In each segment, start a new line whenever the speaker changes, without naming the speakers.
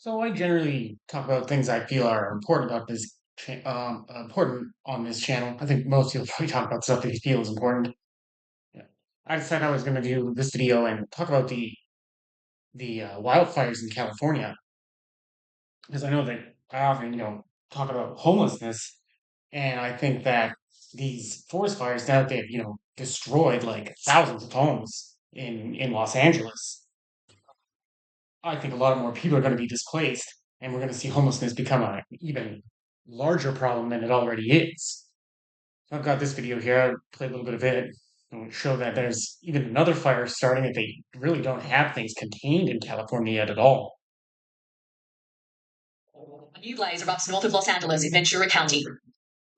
So I generally talk about things I feel are important about important on this channel. I think most people probably talk about stuff they feel is important. Yeah. I decided I was going to do this video and talk about the wildfires in California because I know that I often talk about homelessness, and I think that these forest fires now that they've destroyed like thousands of homes in Los Angeles. I think a lot more people are going to be displaced, and we're going to see homelessness become an even larger problem than it already is. So I've got this video here. I'll play a little bit of it and show that there's even another fire starting, that they really don't have things contained in California yet at all.
A new blaze erupts north of Los Angeles in Ventura County.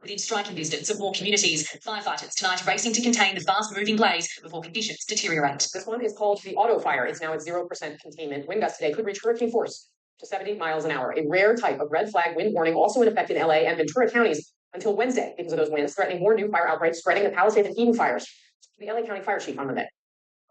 Within striking distance of more communities, firefighters tonight racing to contain the fast-moving blaze before conditions deteriorate.
This one is called the Auto Fire. It's now at 0% containment. Wind gusts today could reach hurricane force to 70 miles an hour. A rare type of red flag wind warning also in effect in LA and Ventura counties until Wednesday because of those winds, threatening more new fire outbreaks, spreading the Palisades and Eden fires. The LA County Fire Chief on Monday.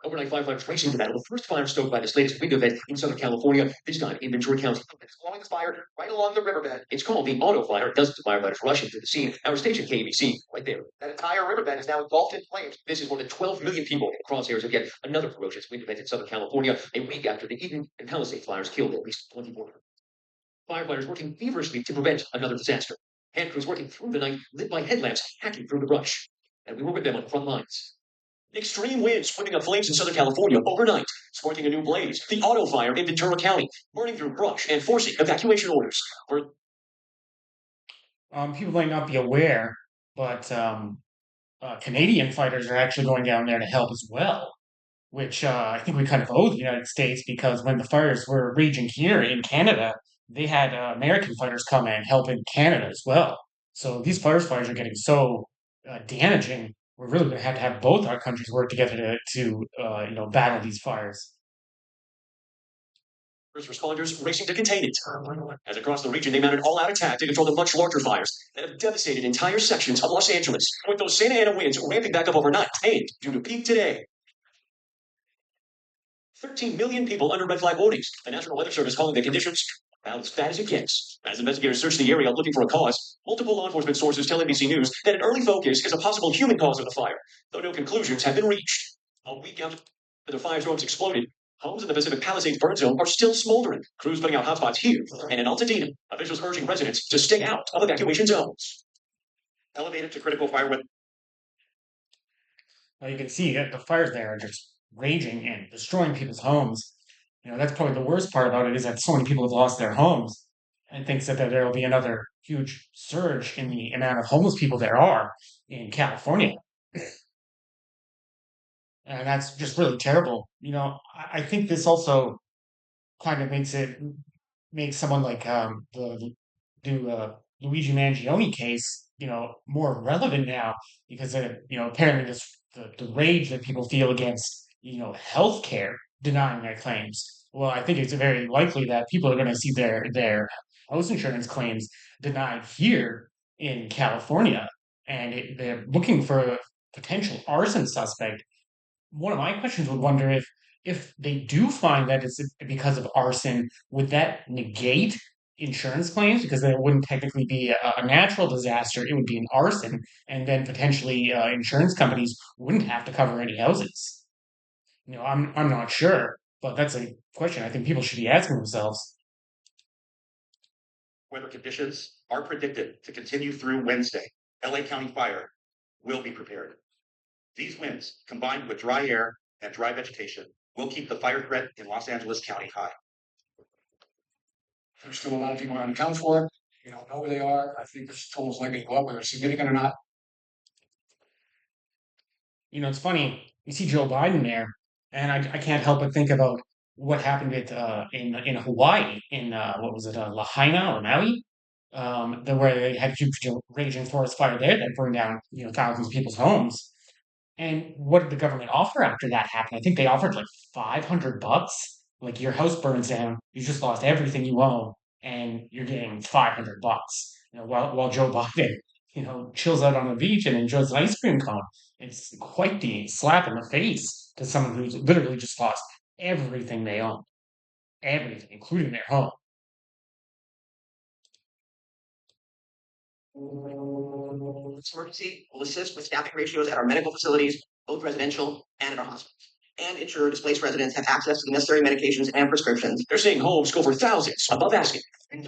Overnight firefighters racing to battle the first fire stoked by this latest wind event in Southern California, this time in Ventura County.
It's blowing this fire right along the riverbed.
It's called the Auto Fire. Dozens of firefighters rushing to the scene. Our station, KABC, right there.
That entire riverbed is now engulfed in flames.
This is more than 12 million people in the crosshairs of yet another ferocious wind event in Southern California, a week after the Eden and Palisades fires killed at least 24. Firefighters working feverishly to prevent another disaster. Hand crews working through the night, lit by headlamps, hacking through the brush. And we were with them on the front lines. Extreme winds whipping up flames in Southern California overnight, sparking a new blaze. The Auto Fire in Ventura County, burning through brush and forcing evacuation orders.
People might not be aware, but Canadian fighters are actually going down there to help as well, which I think we kind of owe the United States, because when the fires were raging here in Canada, they had American fighters come and help in Canada as well. So these forest fires are getting so damaging. We're really going to have both our countries work together to battle these fires.
First responders racing to contain it. As across the region, they mounted all-out attack to control the much larger fires that have devastated entire sections of Los Angeles, with those Santa Ana winds ramping back up overnight and due to peak today. 13 million people under red flag warnings. The National Weather Service calling the conditions about as bad as it gets. As investigators search the area looking for a cause, multiple law enforcement sources tell NBC News that an early focus is a possible human cause of the fire, though no conclusions have been reached. A week after the firestorms exploded, homes in the Pacific Palisades burn zone are still smoldering. Crews putting out hotspots here and in Altadena. Officials urging residents to stay out of evacuation zones.
Elevated to critical fire with.
You can see that the fires there are just raging and destroying people's homes. That's probably the worst part about it, is that so many people have lost their homes, and thinks that there will be another huge surge in the amount of homeless people there are in California. And that's just really terrible. I think this also kind of makes someone like the Luigi Mangione case, more relevant now, because apparently the rage that people feel against healthcare denying their claims. Well, I think it's very likely that people are going to see their house insurance claims denied here in California, and they're looking for a potential arson suspect. One of my questions would wonder, if they do find that it's because of arson, would that negate insurance claims? Because there wouldn't technically be a natural disaster; it would be an arson, and then potentially insurance companies wouldn't have to cover any houses. I'm not sure, but that's a question I think people should be asking themselves.
Weather conditions are predicted to continue through Wednesday. LA County Fire will be prepared. These winds, combined with dry air and dry vegetation, will keep the fire threat in Los Angeles County high.
There's still a lot of people unaccounted for. We don't know where they are. I think this total is likely to go up, whether it's significant or not.
It's funny, you see Joe Biden there, and I can't help but think about what happened in Hawaii, in what was it, Lahaina or Maui, where they had a huge raging forest fire there that burned down thousands of people's homes. And what did the government offer after that happened? I think they offered like $500. Like, your house burns down, you just lost everything you own, and you're getting $500. While Joe Biden, chills out on the beach and enjoys an ice cream cone. It's quite the slap in the face to someone who's literally just lost everything they own, everything, including their home.
This emergency will assist with staffing ratios at our medical facilities, both residential and at our hospitals, and ensure displaced residents have access to the necessary medications and prescriptions.
They're saying homes go for thousands above asking.
The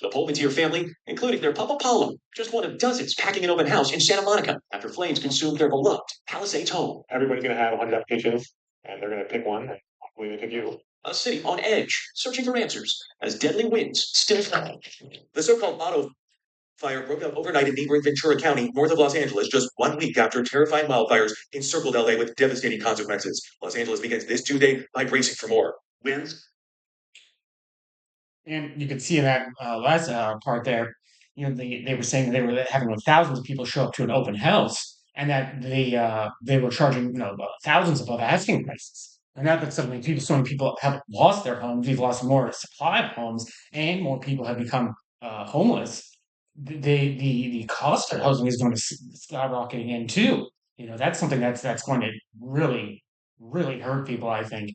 The Pullman Tier family, including their Papa Paulo, just one of dozens packing an open house in Santa Monica after flames consumed their beloved Palisades home.
Everybody's gonna have 100 applications, and they're gonna pick one, and hopefully they pick you.
A city on edge, searching for answers as deadly winds still fall.
The so-called auto fire broke out overnight in neighboring Ventura County, north of Los Angeles, just 1 week after terrifying wildfires encircled LA with devastating consequences. Los Angeles begins this Tuesday by bracing for more.
Winds
And you could see in that last part there, they were saying they were having thousands of people show up to an open house, and that they were charging thousands above asking prices. And that's suddenly so many people have lost their homes. We've lost more supply of homes, and more people have become homeless. The cost of housing is going to skyrocket again too. That's something that's going to really hurt people, I think.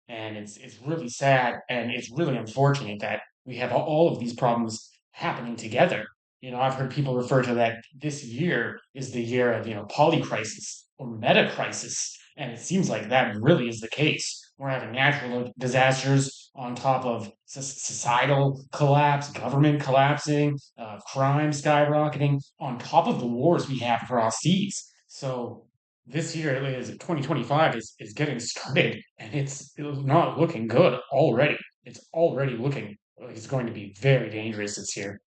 And it's really sad, and it's really unfortunate that we have all of these problems happening together. I've heard people refer to that this year is the year of, polycrisis or meta crisis, and it seems like that really is the case. We're having natural disasters on top of societal collapse, government collapsing, crime skyrocketing, on top of the wars we have across seas. So this year is 2025 is getting started, and it's not looking good already. It's already looking like it's going to be very dangerous this year.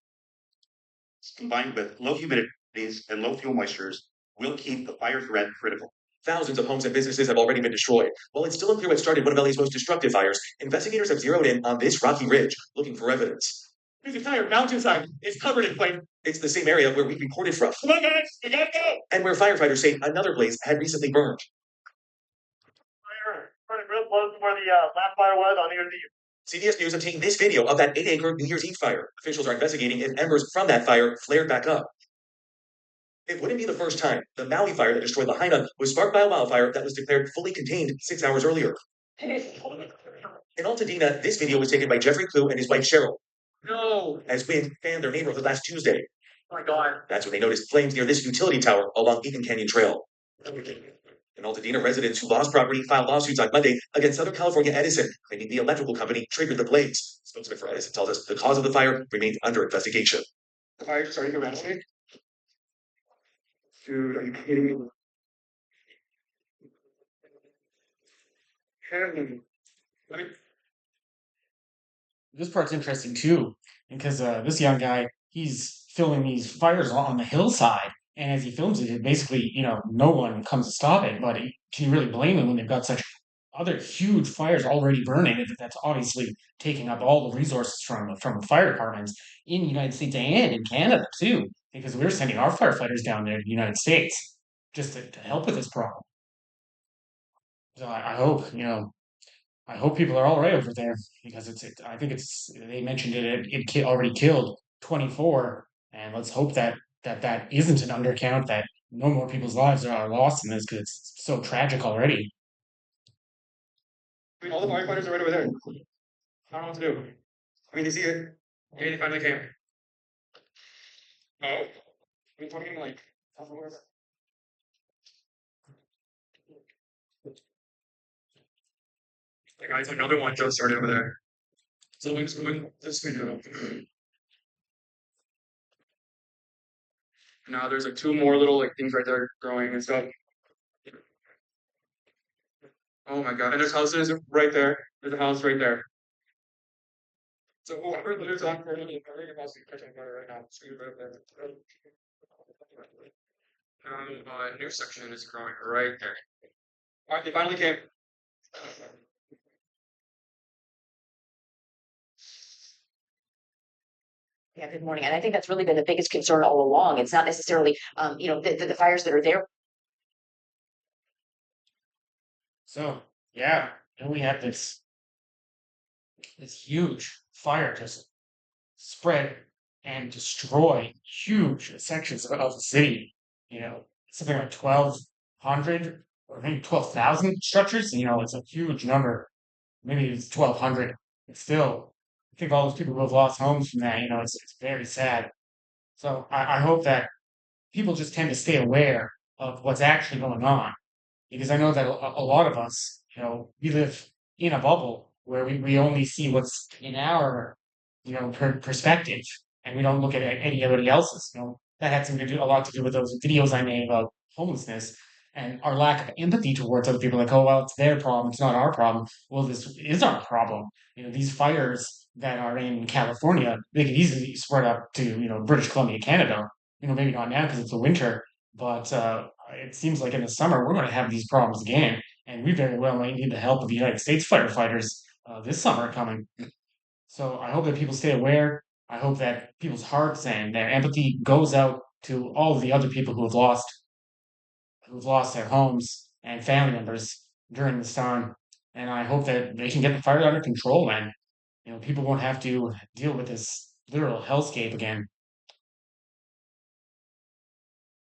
combined with low humidities and low fuel moistures will keep the fire threat critical.
Thousands of homes and businesses have already been destroyed. While it's still unclear what started one of LA's most destructive fires, investigators have zeroed in on this rocky ridge, looking for evidence.
This entire mountainside is covered in flames.
It's the same area where we reported from,
Come on, guys, you gotta go.
and where firefighters say another blaze had recently burned.
Fire, running real close to where the last fire was on New Year's Eve.
CBS News obtained this video of that 8-acre New Year's Eve fire. Officials are investigating if embers from that fire flared back up. It wouldn't be the first time. The Maui fire that destroyed Lahaina was sparked by a wildfire that was declared fully contained 6 hours earlier. In Altadena, this video was taken by Jeffrey Clue and his wife Cheryl
No,
as wind fanned their neighborhood last Tuesday.
oh my God.
That's when they noticed flames near this utility tower along Eaton Canyon Trail. In Altadena, residents who lost property filed lawsuits on Monday against Southern California Edison, claiming the electrical company triggered the blaze. Spokesman for Edison tells us the cause of the fire remains under investigation.
The fire's starting to renovate. Dude, are you kidding me? Kevin, I mean,
This part's interesting too, because this young guy, he's filming these fires on the hillside, and as he films it, basically, no one comes to stop it. But can you really blame him when they've got such other huge fires already burning? That's obviously taking up all the resources from fire departments in the United States and in Canada too, because we're sending our firefighters down there to the United States just to help with this problem. So I hope, I hope people are all right over there, because I think they mentioned it already killed 24, and let's hope that isn't an undercount, that no more people's lives are lost in this, because it's so tragic already.
I mean, all the firefighters are right over there. I don't know what to do. I mean, they see it. Maybe they finally came. Oh, I mean, talking like, the guys, another one just started over there. So we're just moving this video. Now there's like two more little like things right there growing and stuff. Oh my God! And there's houses right there. There's a house right there. So whoever lives on Fairlane, your house is catching fire right now. It's right up there. New section is growing right there. All right, they finally came.
Yeah, good morning. And I think that's really been the biggest concern all along. It's not necessarily, the fires that are there.
So yeah, and we have this huge fire just spread and destroy huge sections of the city. Something like 1,200 or maybe 12,000 structures. It's a huge number. Maybe it's 1,200. But still, I think all those people who have lost homes from that. It's very sad. So I hope that people just tend to stay aware of what's actually going on, because I know that a lot of us, we live in a bubble where we only see what's in our, perspective, and we don't look at anybody else's. That had something to do a lot to do with those videos I made about homelessness and our lack of empathy towards other people. Like, oh well, it's their problem, it's not our problem. Well, this is our problem. These fires that are in California, they could easily spread up to British Columbia, Canada. Maybe not now because it's the winter, but it seems like in the summer we're going to have these problems again, and we very well might need the help of the United States firefighters this summer coming. So I hope that people stay aware. I hope that people's hearts and their empathy goes out to all of the other people who've lost their homes and family members during this time. And I hope that they can get the fire under control, and people won't have to deal with this literal hellscape again.